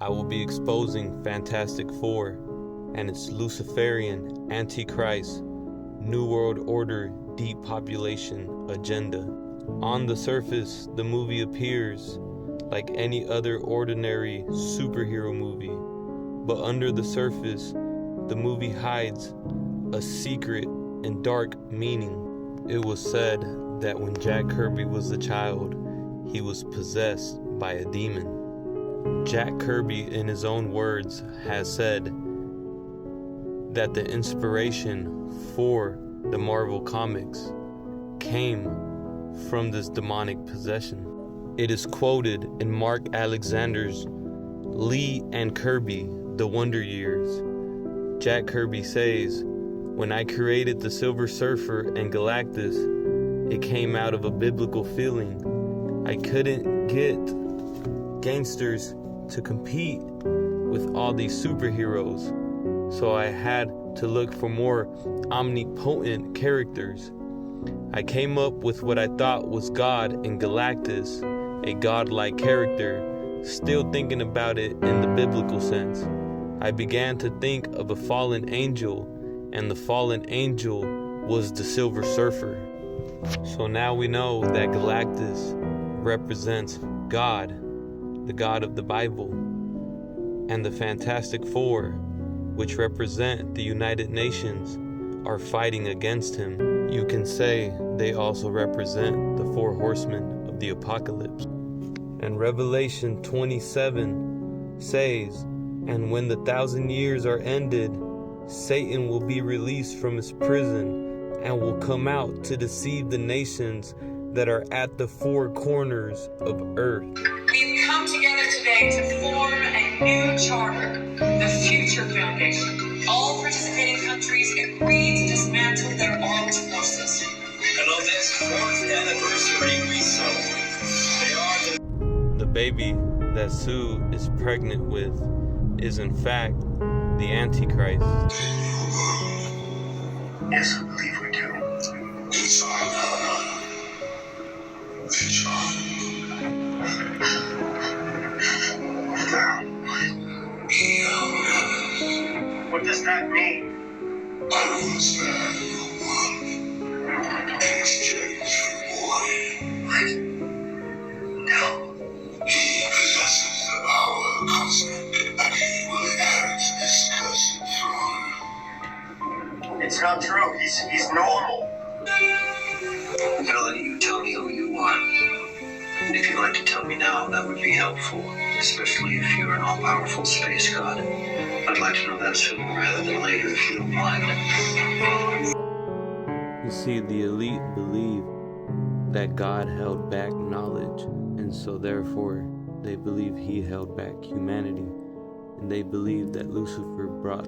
I will be exposing Fantastic Four and its Luciferian, Antichrist, New World Order depopulation agenda. On the surface, the movie appears like any other ordinary superhero movie, but under the surface, the movie hides a secret and dark meaning. It was said that when Jack Kirby was a child, he was possessed by a demon. Jack Kirby, in his own words, has said that the inspiration for the Marvel comics came from this demonic possession. It is quoted in Mark Alexander's Lee and Kirby, The Wonder Years. Jack Kirby says, "When I created the Silver Surfer and Galactus, it came out of a biblical feeling. I couldn't get gangsters to compete with all these superheroes, so I had to look for more omnipotent characters. I came up with what I thought was God in Galactus, a godlike character, still thinking about it in the biblical sense. I began to think of a fallen angel, and the fallen angel was the Silver Surfer." So now we know that Galactus represents God, the God of the Bible, and the Fantastic Four, which represent the United Nations, are fighting against him. You can say they also represent the four horsemen of the apocalypse. And Revelation 27 says, "And when the 1,000 years are ended, Satan will be released from his prison and will come out to deceive the nations that are at the four corners of earth." We've come together today to form a new charter, the Future Foundation. All participating countries agree to dismantle their armed forces. And on this 4th anniversary, we celebrate. The baby that Sue is pregnant with is in fact the Antichrist. Yes, I believe we do. It's on. It's on. What does that mean? I don't understand. Exchange for boy. No. He possesses the power of constant, and he will inherit this cursed throne. It's not true. He's normal. I'm gonna let you tell me who you are. And if you'd like to tell me now, that would be helpful, especially if you're an all-powerful space god. I'd like to know that sooner rather than later, if you don't mind. You see, the elite believe that God held back knowledge, and so therefore they believe he held back humanity, and they believe that Lucifer brought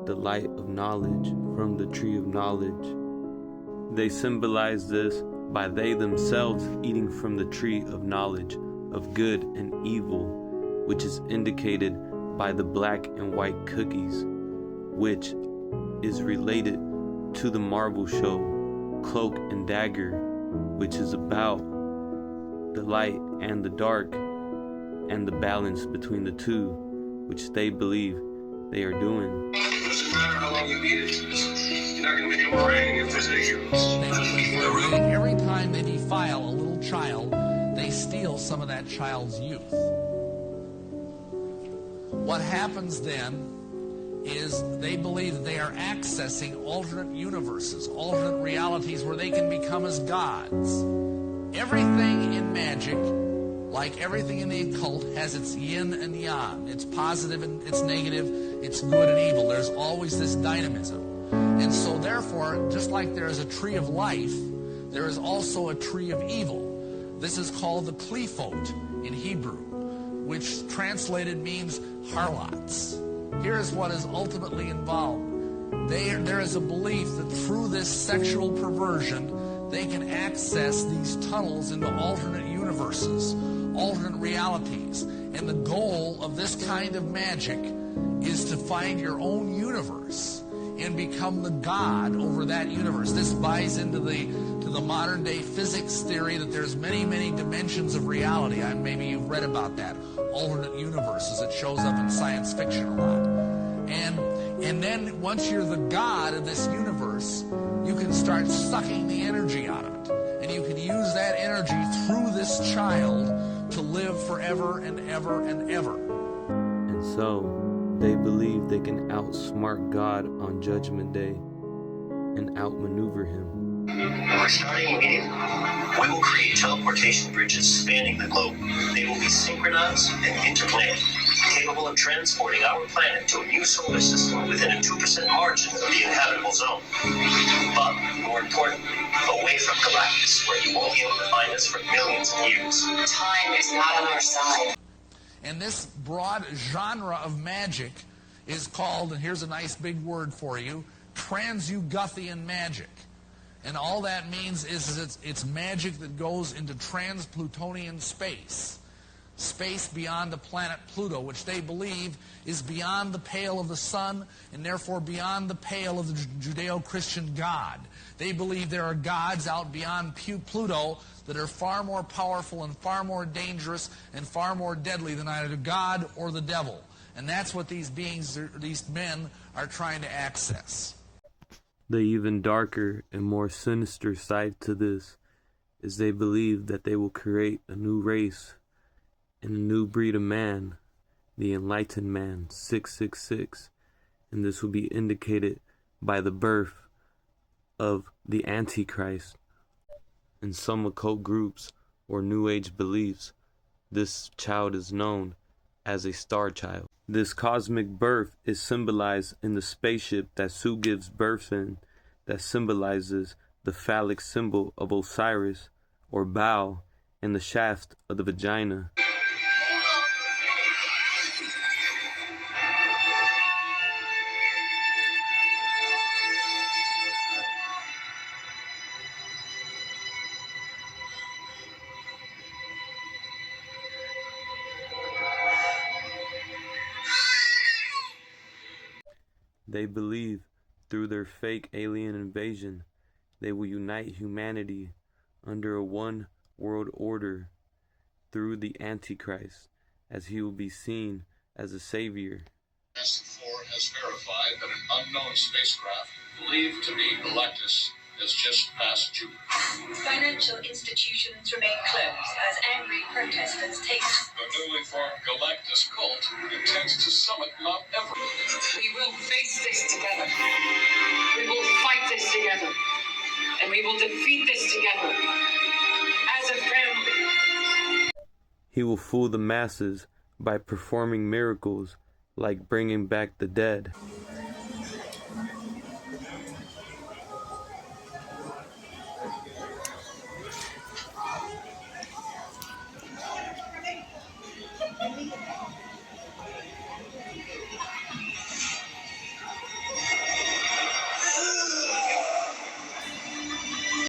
the light of knowledge from the tree of knowledge. They symbolize this by they themselves eating from the tree of knowledge of good and evil, which is indicated by the black and white cookies, which is related to the Marvel show Cloak and Dagger, which is about the light and the dark and the balance between the two, which they believe they are doing. It doesn't matter how long you eat it. You're not going to make a meringue if there's any humans. Every time they defile a little child, they steal some of that child's youth. What happens then is they believe that they are accessing alternate universes, alternate realities where they can become as gods. Everything in magic, like everything in the occult, has its yin and yang. It's positive and it's negative, it's good and evil. There's always this dynamism. And so therefore, just like there is a tree of life, there is also a tree of evil. This is called the Qliphote in Hebrew, which translated means harlots. Here's what is ultimately involved. There is a belief that through this sexual perversion, they can access these tunnels into alternate universes, alternate realities. And the goal of this kind of magic is to find your own universe and become the god over that universe. This buys into the to the modern day physics theory that there's many, many dimensions of reality. Maybe you've read about that. Alternate universes. It shows up in science fiction a lot. And then once you're the God of this universe, you can start sucking the energy out of it. And you can use that energy through this child to live forever and ever and ever. And so, they believe they can outsmart God on Judgment Day and outmaneuver him. We're starting immediately. We will create teleportation bridges spanning the globe. They will be synchronized and interconnected, capable of transporting our planet to a new solar system within a 2% margin of the inhabitable zone. But, more important, away from Galactus, where you won't be able to find us for millions of years. Time is not on our side. And this broad genre of magic is called, and here's a nice big word for you, Transuguthian magic. And all that means is it's magic that goes into trans-Plutonian space. Space beyond the planet Pluto, which they believe is beyond the pale of the sun and therefore beyond the pale of the Judeo-Christian God. They believe there are gods out beyond Pluto that are far more powerful and far more dangerous and far more deadly than either God or the devil. And that's what these beings, these men, are trying to access. The even darker and more sinister side to this is they believe that they will create a new race and a new breed of man, the enlightened man, 666, and this will be indicated by the birth of the Antichrist. In some occult groups or New Age beliefs, this child is known as a star child. This cosmic birth is symbolized in the spaceship that Sue gives birth in, that symbolizes the phallic symbol of Osiris or Baal and the shaft of the vagina. They believe through their fake alien invasion, they will unite humanity under a one world order through the Antichrist, as he will be seen as a savior. S4 has verified that an unknown spacecraft believed to be Galactus has just passed Jupiter. Financial institutions remain closed as angry protesters take. The newly formed Galactus cult intends to summit Mount Everest. We will face this together. We will fight this together. And we will defeat this together. As a family. He will fool the masses by performing miracles like bringing back the dead.